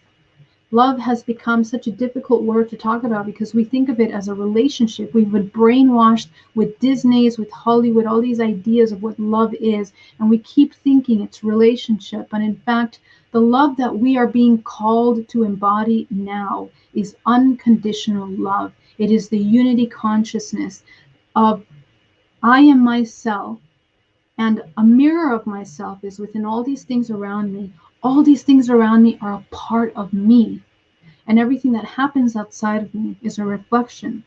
Love has become such a difficult word to talk about because we think of it as a relationship. We've been brainwashed with Disney's, with Hollywood, all these ideas of what love is, and we keep thinking it's relationship. But in fact, the love that we are being called to embody now is unconditional love. It is the unity consciousness of I am myself, and a mirror of myself is within all these things around me. All these things around me are a part of me. And everything that happens outside of me is a reflection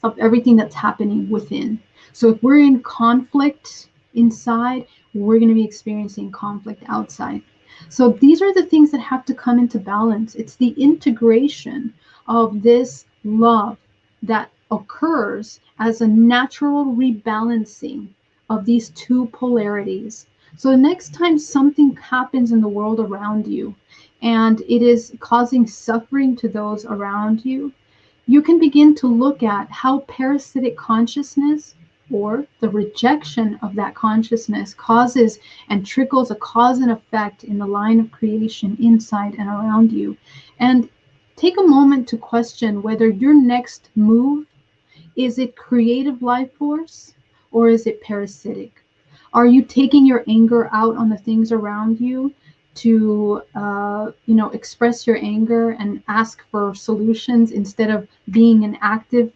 of everything that's happening within. So if we're in conflict inside, we're going to be experiencing conflict outside. So these are the things that have to come into balance. It's the integration of this love that occurs as a natural rebalancing of these two polarities. So next time something happens in the world around you and it is causing suffering to those around you, you can begin to look at how parasitic consciousness or the rejection of that consciousness causes and trickles a cause and effect in the line of creation inside and around you. And take a moment to question whether your next move, is it creative life force or is it parasitic? Are you taking your anger out on the things around you to, express your anger and ask for solutions instead of being an active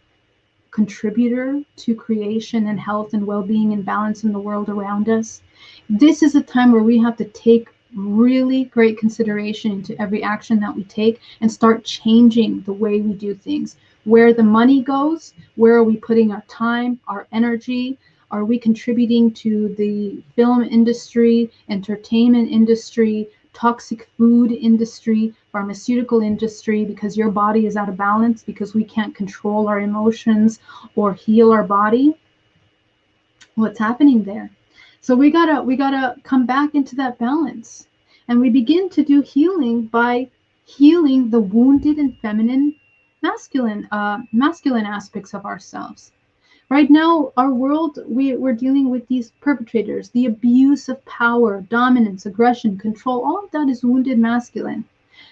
contributor to creation and health and well-being and balance in the world around us? This is a time where we have to take really great consideration into every action that we take and start changing the way we do things. Where the money goes, where are we putting our time, our energy? Are we contributing to the film industry, entertainment industry, toxic food industry, pharmaceutical industry, because your body is out of balance, because we can't control our emotions or heal our body? What's happening there? So we gotta come back into that balance. And we begin to do healing by healing the wounded and feminine, masculine aspects of ourselves. Right now, our world, we're dealing with these perpetrators, the abuse of power, dominance, aggression, control. All of that is wounded masculine.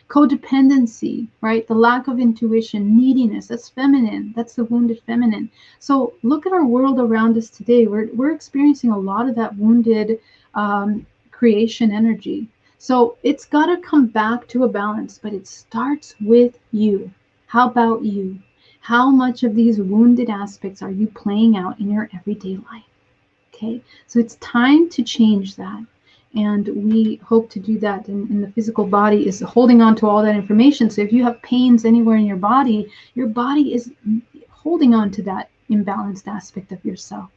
Codependency, right? The lack of intuition, neediness, that's feminine. That's the wounded feminine. So look at our world around us today. We're experiencing a lot of that wounded creation energy. So it's got to come back to a balance, but it starts with you. How about you? How much of these wounded aspects are you playing out in your everyday life? Okay, so it's time to change that. And we hope to do that in the physical body, is holding on to all that information. So if you have pains anywhere in your body is holding on to that imbalanced aspect of yourself.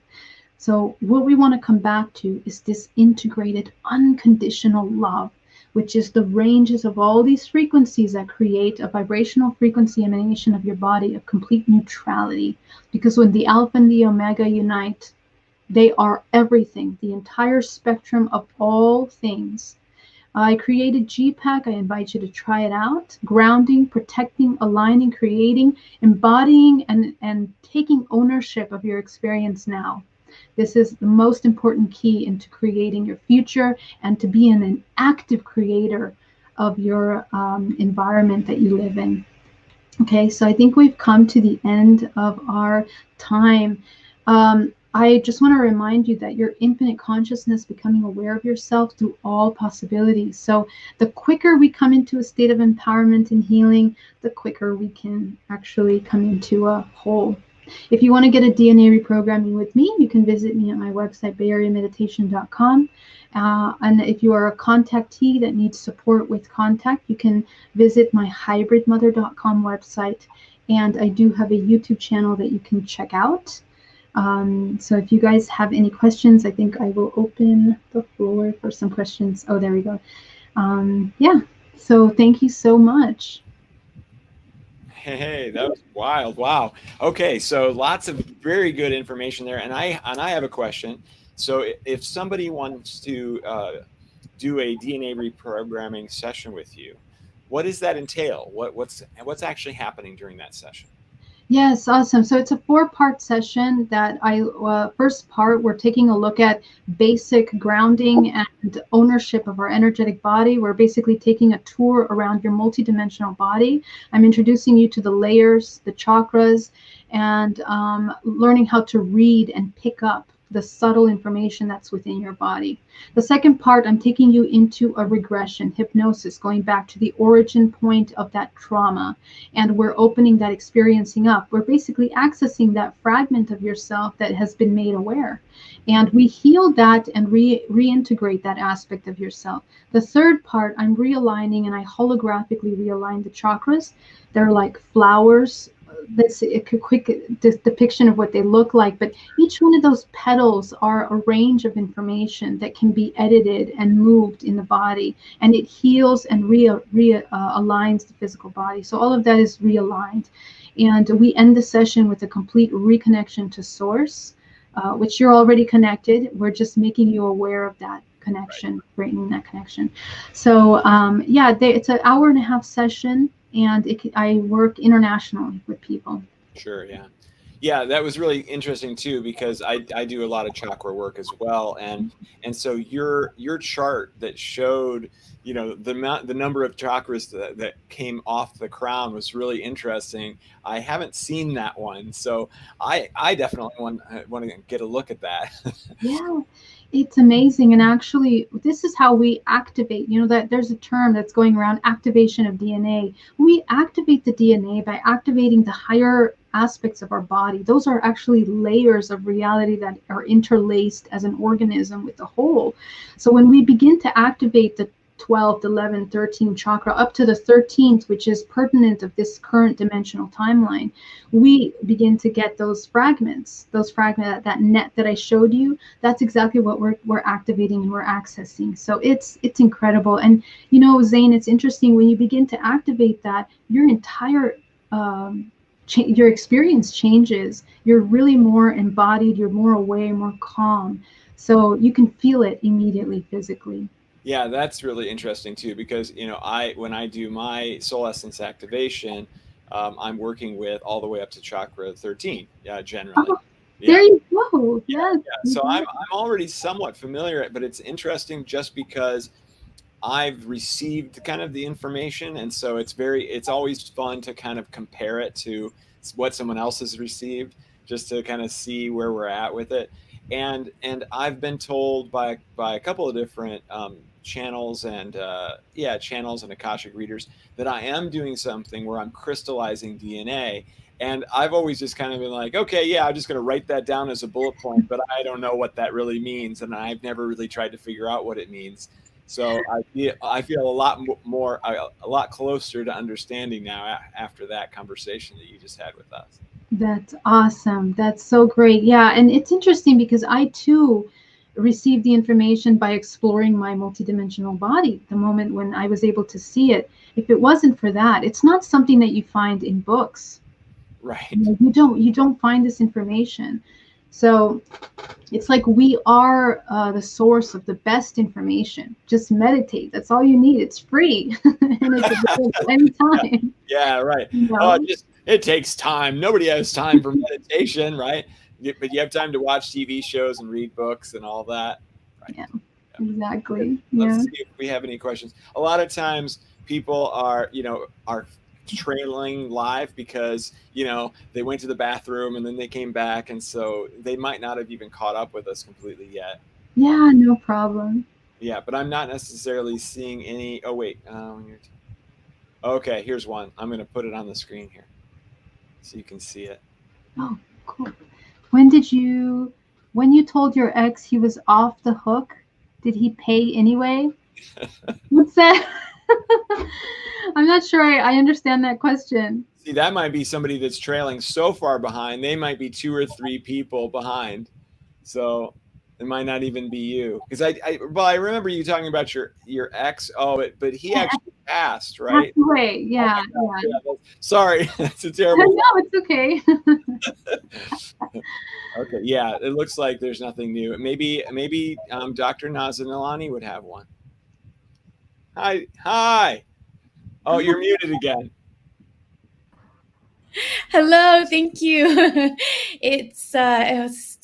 So what we want to come back to is this integrated, unconditional love, which is the ranges of all these frequencies that create a vibrational frequency emanation of your body of complete neutrality. Because when the alpha and the omega unite, they are everything, the entire spectrum of all things. I created GPAC. I invite you to try it out. Grounding, protecting, aligning, creating, embodying, and taking ownership of your experience now. This is the most important key into creating your future and to be an active creator of your environment that you live in. Okay, so I think we've come to the end of our time. I just want to remind you that your infinite consciousness becoming aware of yourself through all possibilities. So the quicker we come into a state of empowerment and healing, the quicker we can actually come into a whole. If you want to get a DNA reprogramming with me, you can visit me at my website, bayareameditation.com. And if you are a contactee that needs support with contact, you can visit my hybridmother.com website. And I do have a YouTube channel that you can check out. So if you guys have any questions, I think I will open the floor for some questions. Oh, there we go. Yeah, so thank you so much. Hey, that was wild. Wow. Okay, so lots of very good information there. And I have a question. So if somebody wants to do a DNA reprogramming session with you, what does that entail? What's actually happening during that session? Yes, awesome. So it's a 4-part session that first part, we're taking a look at basic grounding and ownership of our energetic body. We're basically taking a tour around your multidimensional body. I'm introducing you to the layers, the chakras, and learning how to read and pick up the subtle information that's within your body. The second part, I'm taking you into a regression, hypnosis, going back to the origin point of that trauma. And we're opening that experiencing up. We're basically accessing that fragment of yourself that has been made aware. And we heal that and reintegrate that aspect of yourself. The third part, I'm realigning, and I holographically realign the chakras. They're like flowers. That's a quick depiction of what they look like, but each one of those petals are a range of information that can be edited and moved in the body, and it heals and aligns the physical body. So all of that is realigned, and we end the session with a complete reconnection to source, which you're already connected. We're just making you aware of that connection, bringing that connection. So yeah, it's an hour-and-a-half session. And I work internationally with people. Sure, yeah. Yeah, that was really interesting too, because I do a lot of chakra work as well. And so your chart that showed, the number of chakras that came off the crown was really interesting. I haven't seen that one. So I definitely want to get a look at that. Yeah. It's amazing. And actually, this is how we activate, that there's a term that's going around, activation of DNA. We activate the DNA by activating the higher aspects of our body. Those are actually layers of reality that are interlaced as an organism with the whole. So when we begin to activate the 12th, 11th, 13th chakra up to the 13th, which is pertinent of this current dimensional timeline, we begin to get those fragments, that net that I showed you. That's exactly what we're activating and we're accessing. So it's incredible. And Xane, it's interesting when you begin to activate that, your entire your experience changes. You're really more embodied, you're more aware, more calm. So you can feel it immediately physically. Yeah, that's really interesting too, because when I do my soul essence activation, I'm working with all the way up to chakra 13, generally. Oh, there you go. Yes. Yeah. So I'm already somewhat familiar, but it's interesting just because I've received kind of the information, and so it's always fun to kind of compare it to what someone else has received, just to kind of see where we're at with it. And I've been told by a couple of different channels and Akashic readers that I am doing something where I'm crystallizing DNA. And I've always just kind of been like, okay, yeah, I'm just going to write that down as a bullet point, but I don't know what that really means, and I've never really tried to figure out what it means. So I feel a lot closer to understanding now after that conversation that you just had with us. That's awesome. That's so great. Yeah, and it's interesting because I too received the information by exploring my multidimensional body. The moment when I was able to see it, if it wasn't for that, it's not something that you find in books. Right. You don't find this information. So it's like we are the source of the best information. Just meditate. That's all you need. It's free. And it's available anytime. Yeah, right. It takes time. Nobody has time for meditation, right? But you have time to watch TV shows and read books and all that. Right? Yeah, exactly. Let's see if we have any questions. A lot of times people are trailing live because, you know, they went to the bathroom and then they came back. And so they might not have even caught up with us completely yet. Yeah, no problem. Yeah, but I'm not necessarily seeing any. Oh, wait. Okay, here's one. I'm going to put it on the screen here so you can see it. Oh, cool. When you told your ex he was off the hook, did he pay anyway? What's that? I'm not sure I understand that question. See, that might be somebody that's trailing so far behind. They might be 2 or 3 people behind. So it might not even be you. Because I remember you talking about your ex. Oh, but he actually passed, right? Passed away. Yeah, oh yeah. Sorry, that's a terrible. No, it's okay. Okay, yeah, it looks like there's nothing new. Maybe Dr. Nazanilani would have one. Hi. Oh, you're muted again. Hello, thank you. It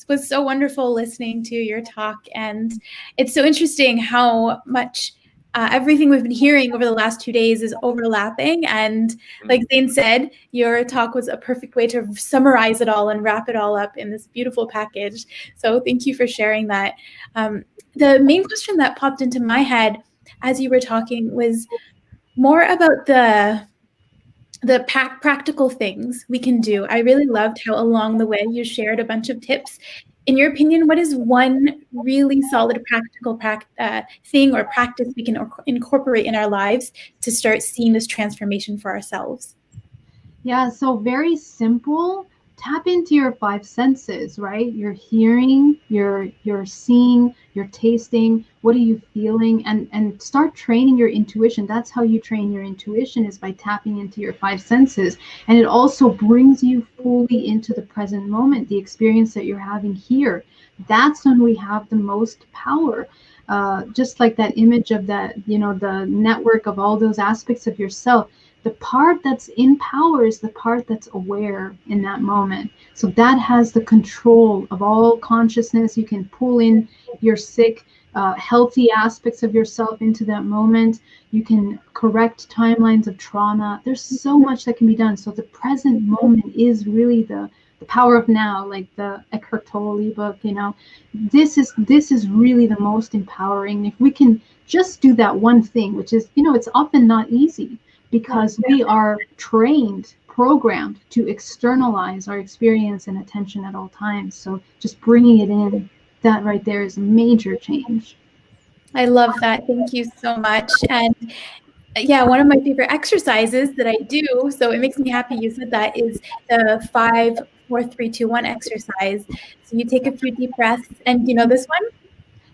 was so wonderful listening to your talk, and it's so interesting how much everything we've been hearing over the last 2 days is overlapping. And like Xane said, your talk was a perfect way to summarize it all and wrap it all up in this beautiful package. So thank you for sharing that. The main question that popped into my head as you were talking was more about the practical things we can do. I really loved how along the way you shared a bunch of tips. In your opinion, what is one really solid practical thing or practice we can incorporate in our lives to start seeing this transformation for ourselves? Yeah, so very simple. Tap into your 5 senses, right? You're hearing, you're seeing, you're tasting. What are you feeling? And start training your intuition. That's how you train your intuition, is by tapping into your 5 senses. And it also brings you fully into the present moment, the experience that you're having here. That's when we have the most power. Just like that image of that, the network of all those aspects of yourself. The part that's in power is the part that's aware in that moment. So that has the control of all consciousness. You can pull in your sick, healthy aspects of yourself into that moment. You can correct timelines of trauma. There's so much that can be done. So the present moment is really the power of now, like the Eckhart Tolle book. This is really the most empowering. If we can just do that one thing, which is, it's often not easy, because we are programmed to externalize our experience and attention at all times. So just bringing it in, that right there is a major change. I love that. Thank you so much. And yeah, one of my favorite exercises that I do, so it makes me happy you said that, is the 5, 4, 3, 2, 1 exercise. So you take a few deep breaths, and you know this one?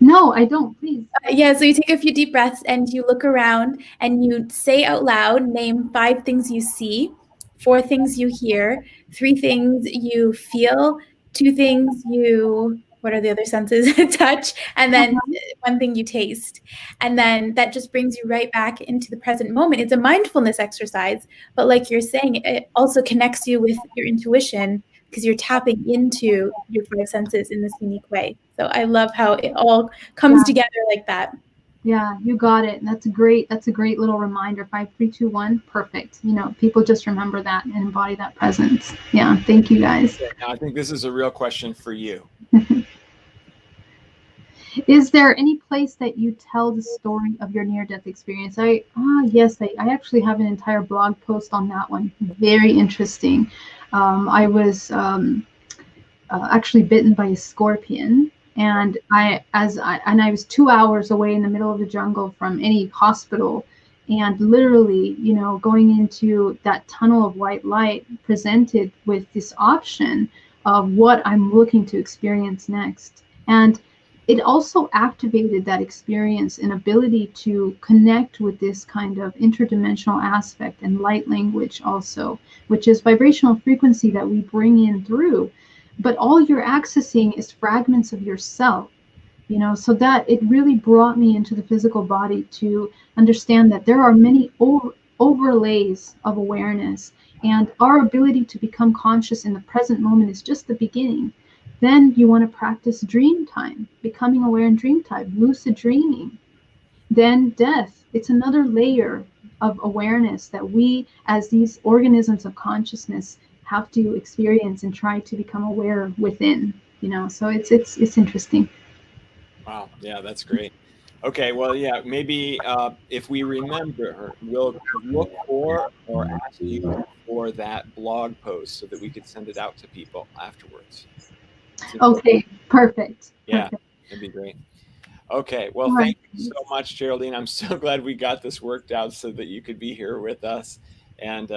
No, I don't, please. Yeah, so you take a few deep breaths and you look around and you say out loud, name 5 things you see, 4 things you hear, 3 things you feel, 2 things what are the other senses? Touch, and then 1 thing you taste. And then that just brings you right back into the present moment. It's a mindfulness exercise, but like you're saying, it also connects you with your intuition, because you're tapping into your 5 senses in this unique way. So I love how it all comes together like that. Yeah, you got it. That's a great little reminder. 5, 3, 2, 1. Perfect. People just remember that and embody that presence. Yeah. Thank you, guys. Now, I think this is a real question for you. Is there any place that you tell the story of your near-death experience? Yes, I actually have an entire blog post on that one. Very interesting. I was actually bitten by a scorpion, and I was 2 hours away in the middle of the jungle from any hospital, and literally, going into that tunnel of white light, presented with this option of what I'm looking to experience next. And it also activated that experience and ability to connect with this kind of interdimensional aspect and light language also, which is vibrational frequency that we bring in through. But all you're accessing is fragments of yourself, so that it really brought me into the physical body to understand that there are many overlays of awareness, and our ability to become conscious in the present moment is just the beginning. Then you want to practice dream time, becoming aware in dream time, lucid dreaming. Then death, it's another layer, of awareness that we, as these organisms of consciousness, have to experience and try to become aware within. So it's interesting. Wow. Yeah, that's great. Okay. Well, yeah, maybe if we remember her, we'll look for or ask you for that blog post so that we could send it out to people afterwards. Okay, perfect. Yeah, Perfect. that'd be great. Okay. Well, All thank right. you so much, Geraldine. I'm so glad we got this worked out so that you could be here with us. And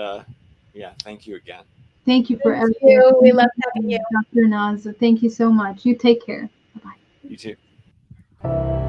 yeah, thank you again. Thank you for Thank everything. you. We love having you. Dr. Naz. Thank you so much. You take care. Bye-bye. You too.